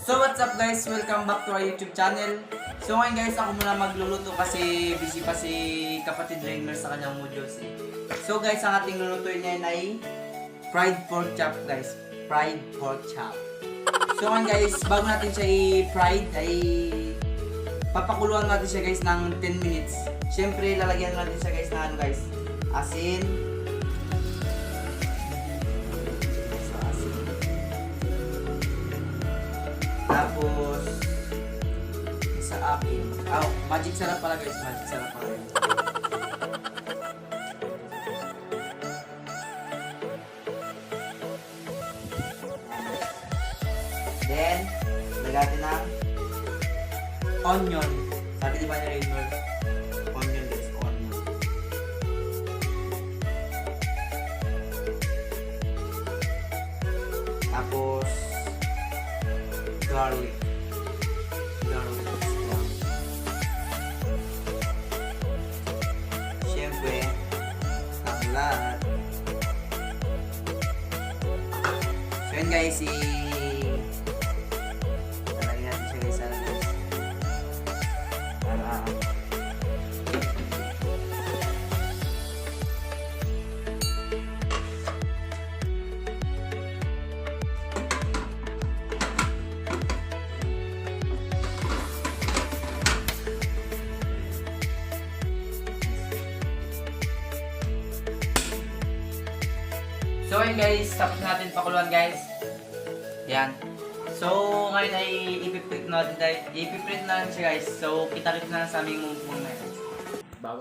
So what's up guys, welcome back to our YouTube channel. So ngayon guys, ako muna magluluto kasi busy pa si kapatid Rainer sa kanyang modules eh. So guys, ang ating lulutuin ngayon ay fried pork chop guys. Fried pork chop. So ngayon guys, bago natin siya i-fried ay papakuluan natin siya guys ng 10 minutes. Siyempre lalagyan natin siya guys na ano guys, asin. Tapos sa akin, magic sarap pala guys, magic sarap pala. Then, lagyan ng onion. Sabi di ba ni Rainer? Onion guys, onion. Tapos garlic. Siyempre, ang lahat. So yun guys, talagyan natin siya guys. So ayun guys, tapos natin pakuluan guys. Yan. So ngayon ay ipiprint natin siya guys. So kita rin na sa aming mukbang na guys.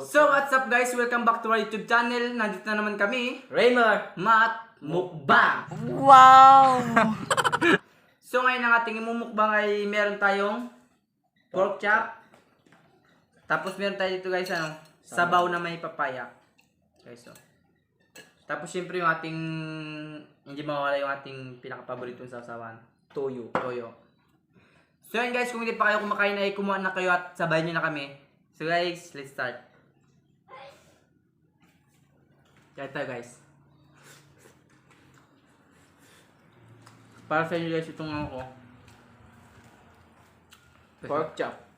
So what's up guys, welcome back to our YouTube channel. Nandito na naman kami, Rainer, Matt, Mukbang. Wow! So ngayon ang ating imumukbang ay meron tayong pork chop. Tapos meron tayo dito guys ano, sabaw na may papaya. Okay, so tapos syempre yung ating, hindi mawala yung ating pinaka-paboritong sasawan. Toyo. So yun guys, kung hindi pa kayo kumakain ay kumuha na kayo at sabayan nyo na kami. So guys, let's start. Kaya tayo guys. Para sa inyo guys, itong ano ko. Pork chop.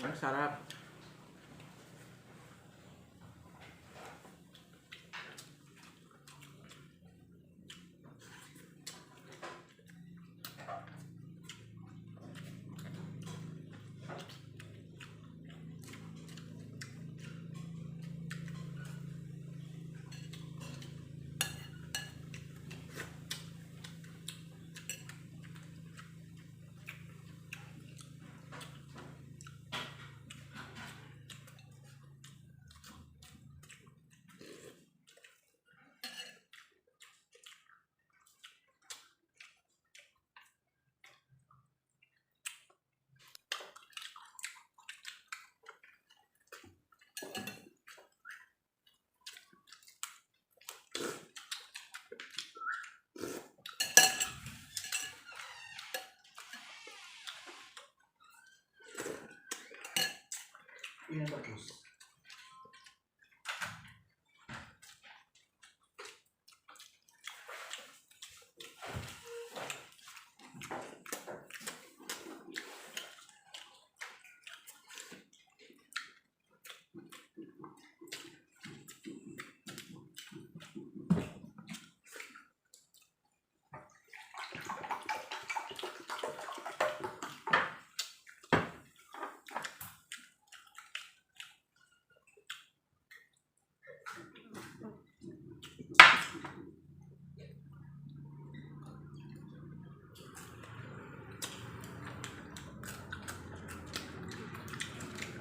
Ang sarap. Yan tapos.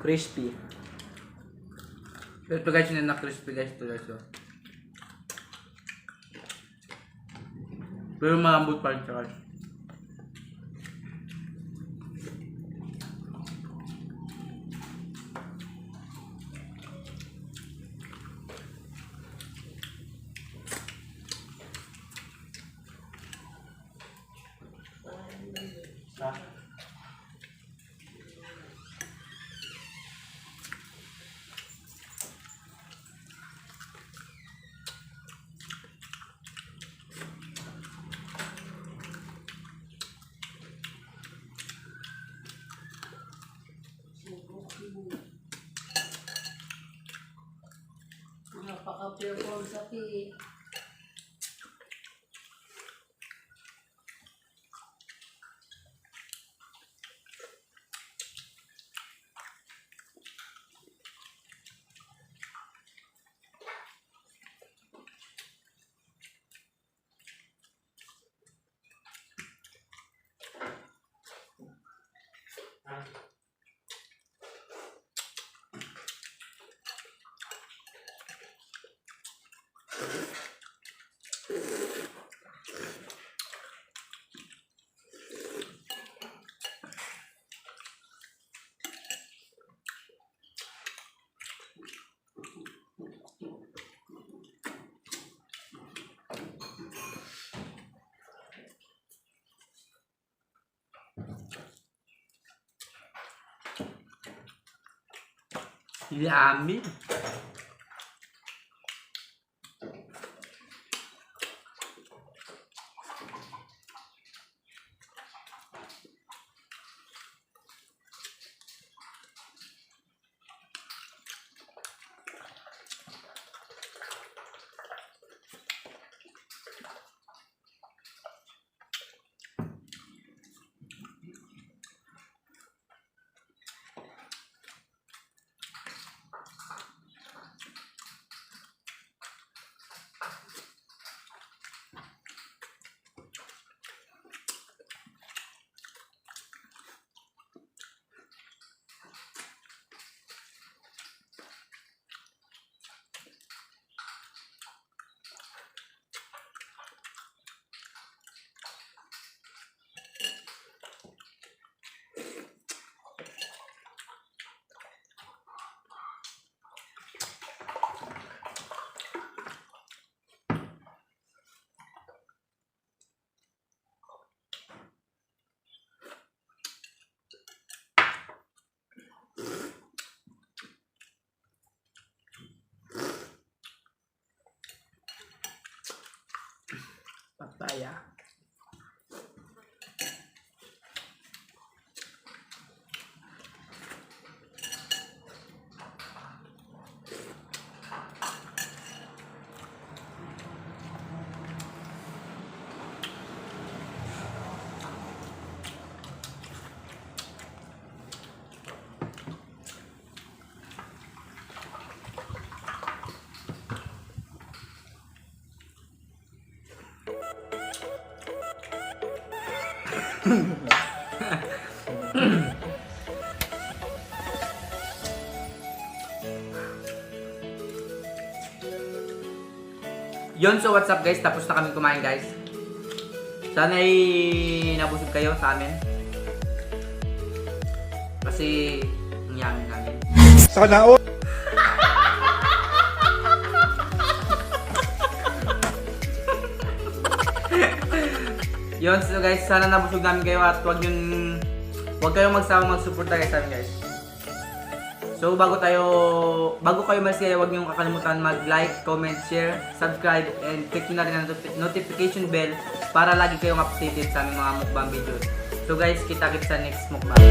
Crispy. Ito guys, yun na crispy guys. Ito guys. Pero malambot pa rin siya guys. pure pork sapi. Yummy. Papaya. Yun, so what's up guys? Tapos na kami kumain guys. Sana ay nabusog kayo sa amin. Kasi ang yummy namin. Sana all. Yun, so guys, sana nabusog namin kayo at huwag kayong magsama magsuporta guys sa amin guys. So bago kayo malis kaya huwag niyong kakalimutan mag-like, comment, share, subscribe, and click nyo na rin ang notification bell para lagi kayong updated sa aming mga mukbang videos. So guys, kita-kits sa next mukbang.